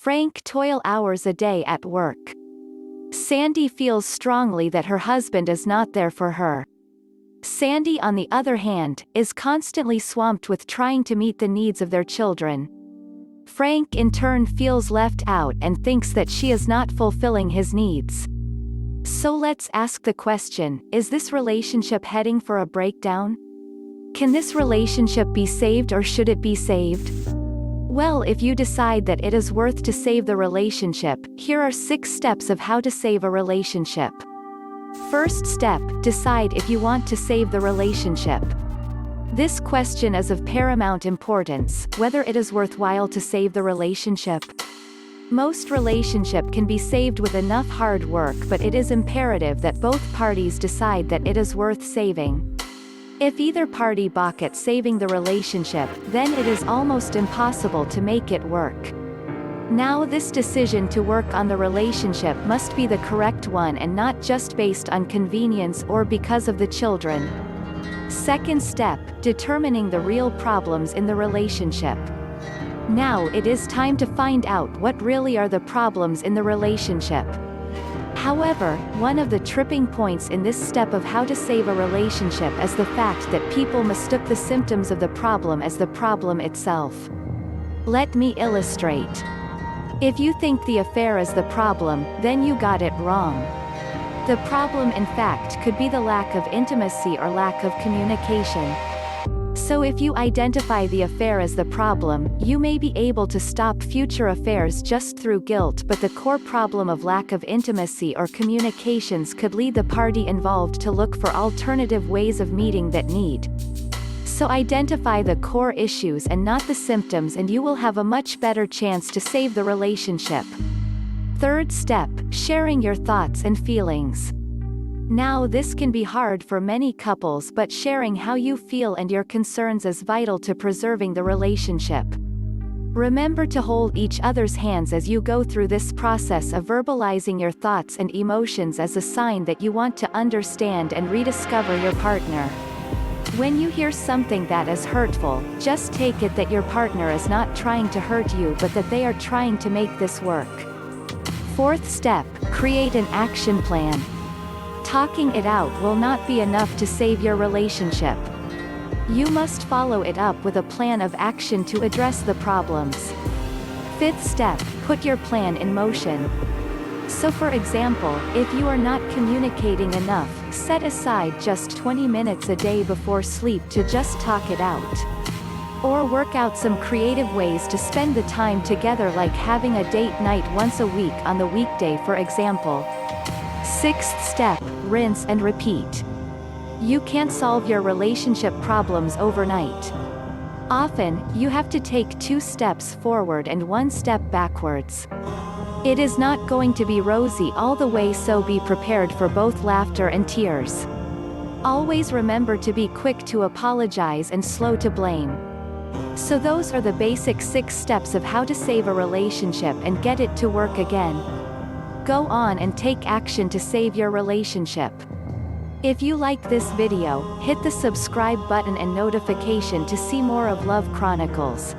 Frank toil hours a day at work. Sandy feels strongly that her husband is not there for her. Sandy, on the other hand, is constantly swamped with trying to meet the needs of their children. Frank in turn feels left out and thinks that she is not fulfilling his needs. So let's ask the question, is this relationship heading for a breakdown? Can this relationship be saved, or should it be saved? Well, if you decide that it is worth to save the relationship, here are 6 steps of how to save a relationship. First step, decide if you want to save the relationship. This question is of paramount importance, whether it is worthwhile to save the relationship. Most relationship can be saved with enough hard work, but it is imperative that both parties decide that it is worth saving. If either party balk at saving the relationship, then it is almost impossible to make it work. Now, this decision to work on the relationship must be the correct one and not just based on convenience or because of the children. Second step, determining the real problems in the relationship. Now it is time to find out what really are the problems in the relationship. However, one of the tripping points in this step of how to save a relationship is the fact that people mistook the symptoms of the problem as the problem itself. Let me illustrate. If you think the affair is the problem, then you got it wrong. The problem, in fact, could be the lack of intimacy or lack of communication. So if you identify the affair as the problem, you may be able to stop future affairs just through guilt, but the core problem of lack of intimacy or communications could lead the party involved to look for alternative ways of meeting that need. So identify the core issues and not the symptoms, and you will have a much better chance to save the relationship. Third step, sharing your thoughts and feelings. Now this can be hard for many couples, but sharing how you feel and your concerns is vital to preserving the relationship. Remember to hold each other's hands as you go through this process of verbalizing your thoughts and emotions as a sign that you want to understand and rediscover your partner. When you hear something that is hurtful, just take it that your partner is not trying to hurt you, but that they are trying to make this work. Fourth step, create an action plan. Talking it out will not be enough to save your relationship. You must follow it up with a plan of action to address the problems. Fifth step, put your plan in motion. So for example, if you are not communicating enough, set aside just 20 minutes a day before sleep to just talk it out. Or work out some creative ways to spend the time together, like having a date night once a week on the weekday, for example. Sixth step, rinse and repeat. You can't solve your relationship problems overnight. Often, you have to take 2 steps forward and 1 step backwards. It is not going to be rosy all the way, so be prepared for both laughter and tears. Always remember to be quick to apologize and slow to blame. So those are the basic 6 steps of how to save a relationship and get it to work again. Go on and take action to save your relationship. If you like this video, hit the subscribe button and notification to see more of Love Chronicles.